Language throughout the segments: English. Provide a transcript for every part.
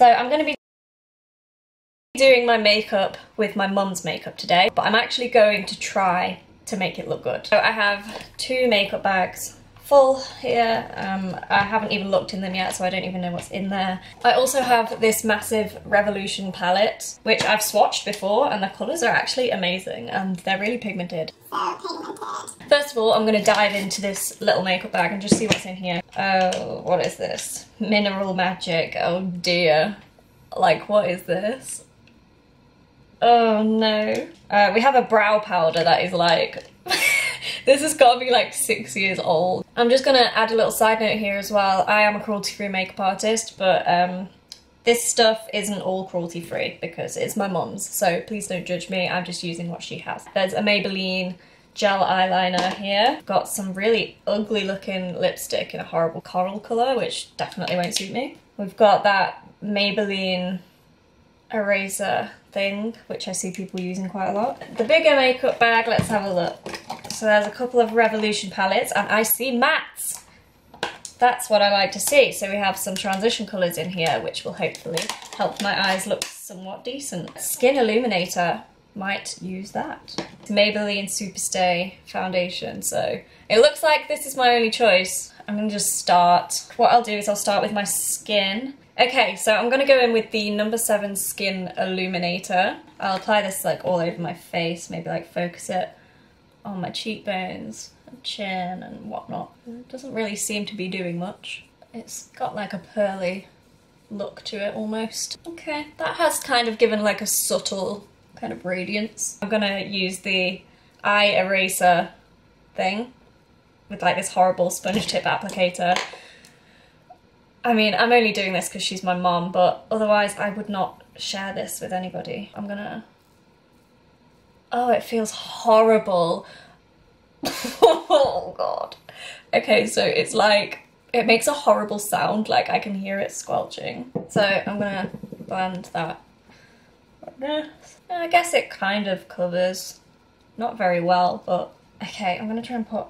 So I'm going to be doing my makeup with my mum's makeup today, but I'm actually going to try to make it look good. So I have 2 makeup bags full here. I haven't even looked in them yet, so I don't even know what's in there. I also have this massive Revolution palette, which I've swatched before, and the colours are actually amazing, and they're really pigmented. First of all, I'm going to dive into this little makeup bag and just see what's in here. Oh, what is this? Mineral Magic. Oh dear. Like, what is this? Oh no. We have a brow powder that is like... This has got to be like 6 years old. I'm just going to add a little side note here as well. I am a cruelty-free makeup artist, but this stuff isn't all cruelty-free because it's my mum's, so please don't judge me. I'm just using what she has. There's a Maybelline Gel Eyeliner here. Got some really ugly looking lipstick in a horrible coral colour, which definitely won't suit me. We've got that Maybelline eraser thing, which I see people using quite a lot. The bigger makeup bag, let's have a look. So there's a couple of Revolution palettes, and I see mattes. That's what I like to see. So we have some transition colours in here, which will hopefully help my eyes look somewhat decent. Skin Illuminator, might use that. Maybelline Superstay foundation. So it looks like this is my only choice. I'm gonna just start. What I'll do is I'll start with my skin. Okay, so I'm gonna go in with the No. 7 Skin Illuminator. I'll apply this like all over my face, maybe like focus it on my cheekbones and chin and whatnot. It doesn't really seem to be doing much. It's got like a pearly look to it almost. Okay, that has kind of given like a subtle kind of radiance. I'm gonna use the eye eraser thing with like this horrible sponge tip applicator. I mean, I'm only doing this because she's my mom, but otherwise I would not share this with anybody. I'm gonna... Oh, it feels horrible. Oh god. Okay, so it's like, it makes a horrible sound, like I can hear it squelching. So I'm gonna blend that like this. I guess it kind of covers, not very well, but okay, I'm gonna try and put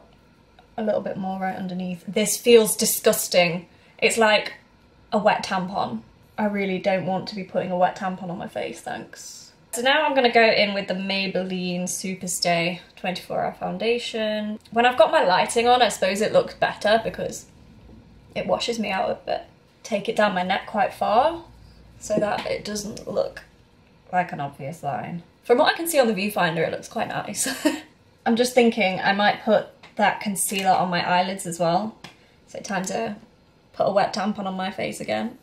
a little bit more right underneath. This feels disgusting. It's like a wet tampon. I really don't want to be putting a wet tampon on my face, thanks. So now I'm going to go in with the Maybelline Superstay 24-Hour Foundation. When I've got my lighting on, I suppose it looks better because it washes me out a bit. Take it down my neck quite far so that it doesn't look like an obvious line. From what I can see on the viewfinder, it looks quite nice. I'm just thinking I might put that concealer on my eyelids as well. So time to put a wet tampon on my face again.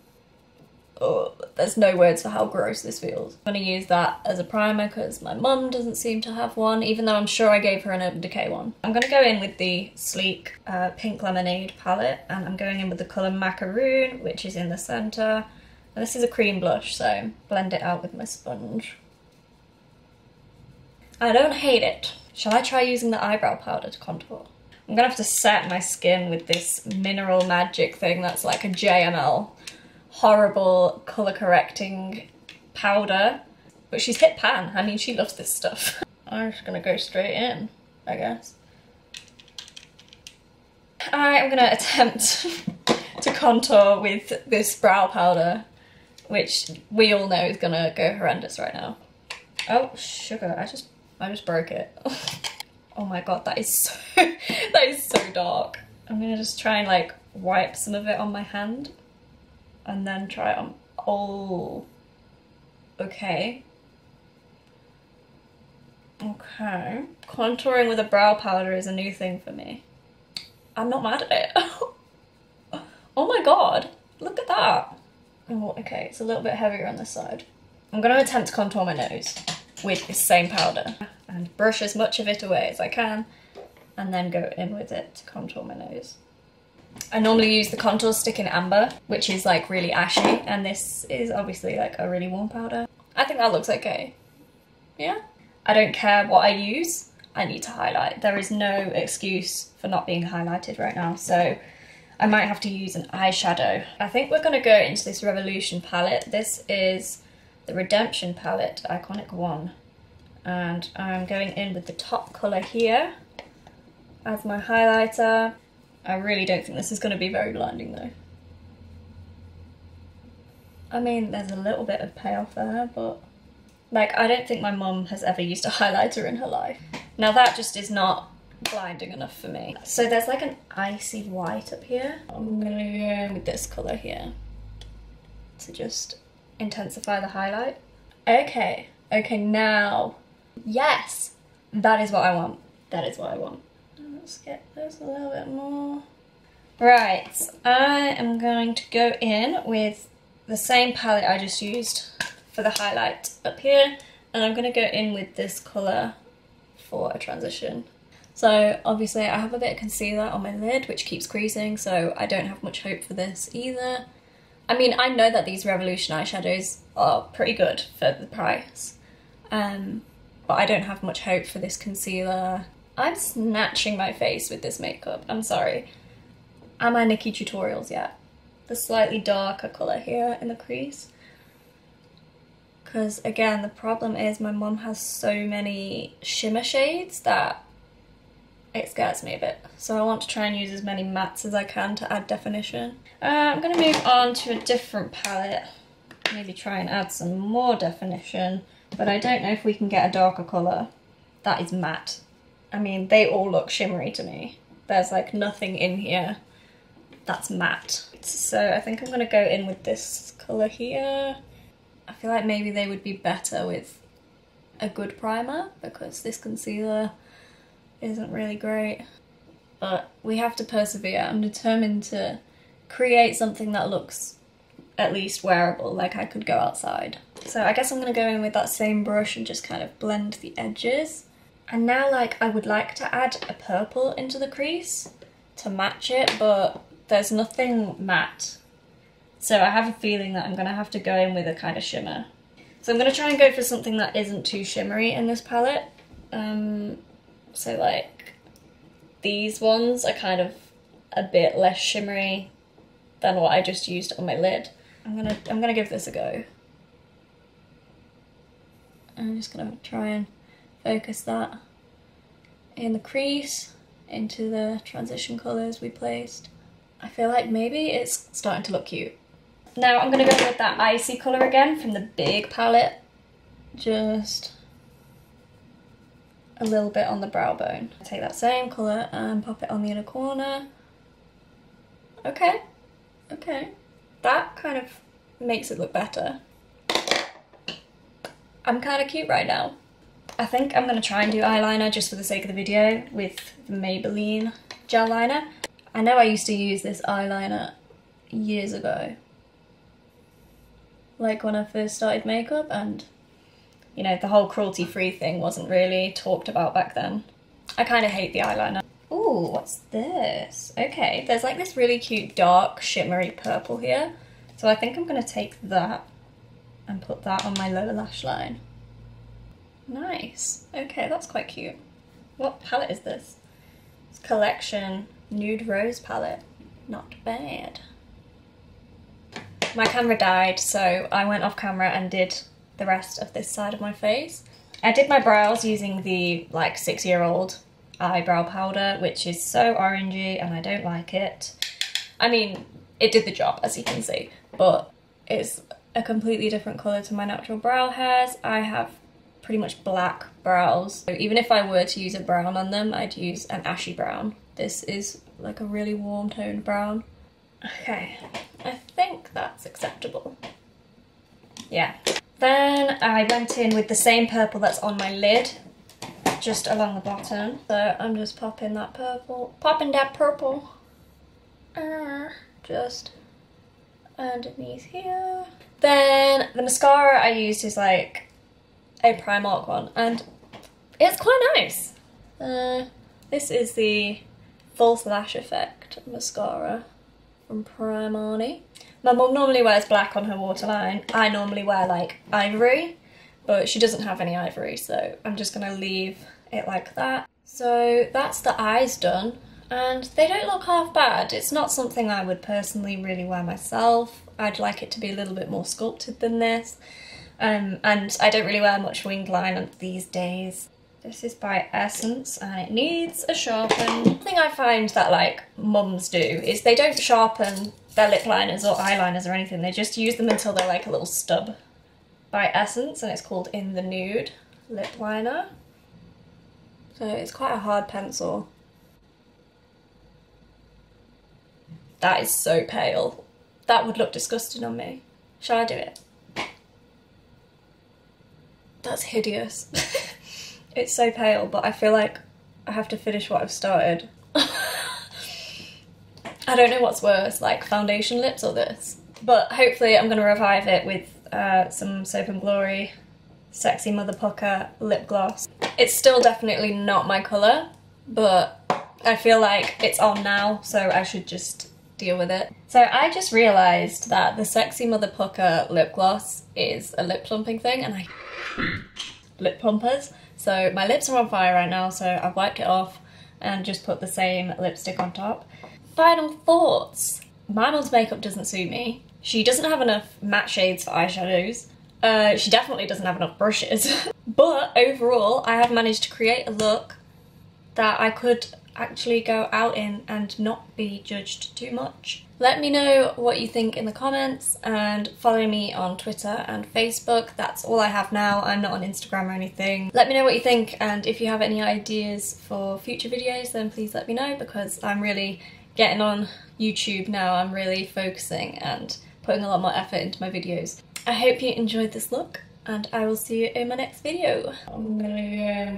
Oh, there's no words for how gross this feels. I'm going to use that as a primer because my mum doesn't seem to have one, even though I'm sure I gave her an Urban Decay one. I'm going to go in with the Sleek Pink Lemonade palette, and I'm going in with the colour Macaroon, which is in the centre. And this is a cream blush, so blend it out with my sponge. I don't hate it. Shall I try using the eyebrow powder to contour? I'm going to have to set my skin with this Mineral Magic thing that's like a JML. Horrible colour correcting powder, but she's hit pan. I mean, she loves this stuff. I'm just gonna go straight in, I guess. I am gonna attempt to contour with this brow powder, which we all know is gonna go horrendous right now. Oh, sugar! I just broke it. Oh my god, that is so dark. I'm gonna just try and like wipe some of it on my hand. And then try it on. Oh, okay. Okay. Contouring with a brow powder is a new thing for me. I'm not mad at it. Oh my god, look at that. Oh, okay, it's a little bit heavier on this side. I'm going to attempt to contour my nose with this same powder and brush as much of it away as I can and then go in with it to contour my nose. I normally use the contour stick in amber, which is like really ashy, and this is obviously like a really warm powder. I think that looks okay. Yeah? I don't care what I use, I need to highlight. There is no excuse for not being highlighted right now, so I might have to use an eyeshadow. I think we're gonna go into this Revolution palette. This is the Redemption palette, Iconic 1. And I'm going in with the top colour here as my highlighter. I really don't think this is going to be very blinding though. I mean, there's a little bit of payoff there, but like, I don't think my mum has ever used a highlighter in her life. Now that just is not blinding enough for me. So there's like an icy white up here. I'm gonna go in with this colour here to just intensify the highlight. Okay, now, yes, that is what I want. That is what I want. Let's get this a little bit more. Right, I am going to go in with the same palette I just used for the highlight up here, and I'm going to go in with this colour for a transition. So obviously I have a bit of concealer on my lid which keeps creasing, so I don't have much hope for this either. I mean, I know that these Revolution eyeshadows are pretty good for the price, but I don't have much hope for this concealer. I'm snatching my face with this makeup, I'm sorry. Am I Nikki Tutorials yet? The slightly darker colour here in the crease. Because again, the problem is my mum has so many shimmer shades that it scares me a bit. So I want to try and use as many mattes as I can to add definition. I'm going to move on to a different palette. Maybe try and add some more definition. But I don't know if we can get a darker colour that is matte. I mean, they all look shimmery to me. There's like nothing in here that's matte. So I think I'm going to go in with this colour here. I feel like maybe they would be better with a good primer because this concealer isn't really great. But we have to persevere. I'm determined to create something that looks at least wearable, like I could go outside. So I guess I'm going to go in with that same brush and just kind of blend the edges. And now, like, I would like to add a purple into the crease to match it, but there's nothing matte. So I have a feeling that I'm going to have to go in with a kind of shimmer. So I'm going to try and go for something that isn't too shimmery in this palette. So like, these ones are kind of a bit less shimmery than what I just used on my lid. I'm gonna give this a go. I'm just gonna try and focus that in the crease into the transition colours we placed. I feel like maybe it's starting to look cute. Now I'm going to go with that icy colour again from the big palette. Just a little bit on the brow bone. Take that same colour and pop it on the inner corner. Okay, okay. That kind of makes it look better. I'm kind of cute right now. I think I'm going to try and do eyeliner just for the sake of the video with the Maybelline Gel Eyeliner. I know I used to use this eyeliner years ago, like when I first started makeup, and you know, the whole cruelty-free thing wasn't really talked about back then. I kind of hate the eyeliner. Ooh, what's this? Okay, there's like this really cute dark shimmery purple here, so I think I'm going to take that and put that on my lower lash line. Nice. Okay, that's quite cute. What palette is this? It's Collection Nude Rose palette. Not bad. My camera died, so I went off camera and did the rest of this side of my face. I did my brows using the like 6-year-old eyebrow powder, which is so orangey and I don't like it. I mean, it did the job, as you can see, but it's a completely different colour to my natural brow hairs. I have pretty much black brows, so even if I were to use a brown on them, I'd use an ashy brown. This is like a really warm toned brown. Okay, I think that's acceptable. Yeah. Then I went in with the same purple that's on my lid, just along the bottom. So I'm just popping that purple, just underneath here. Then the mascara I used is like a Primark one, and it's quite nice. This is the False Lash Effect mascara from Primark. My mum normally wears black on her waterline. I normally wear like ivory, but she doesn't have any ivory, so I'm just gonna leave it like that. So that's the eyes done, and they don't look half bad. It's not something I would personally really wear myself. I'd like it to be a little bit more sculpted than this. And I don't really wear much winged liner these days. This is by Essence and it needs a sharpen. The thing I find that like mums do is they don't sharpen their lip liners or eyeliners or anything. They just use them until they're like a little stub. By Essence, and it's called In the Nude lip liner. So it's quite a hard pencil. That is so pale. That would look disgusting on me. Shall I do it? That's hideous. It's so pale, but I feel like I have to finish what I've started. I don't know what's worse, like foundation lips or this. But hopefully I'm going to revive it with some Soap and Glory Sexy Mother Pucker lip gloss. It's still definitely not my colour, but I feel like it's on now, so I should just deal with it. So I just realised that the Sexy Mother Pucker lip gloss is a lip plumping thing, and I lip plumpers. So my lips are on fire right now, so I've wiped it off and just put the same lipstick on top. Final thoughts. My mum's makeup doesn't suit me. She doesn't have enough matte shades for eyeshadows. She definitely doesn't have enough brushes. But overall, I have managed to create a look that I could actually go out in and not be judged too much. Let me know what you think in the comments, and follow me on Twitter and Facebook. That's all I have now. I'm not on Instagram or anything. Let me know what you think, and if you have any ideas for future videos, then please let me know, because I'm really getting on YouTube now. I'm really focusing and putting a lot more effort into my videos. I hope you enjoyed this look, and I will see you in my next video. I'm gonna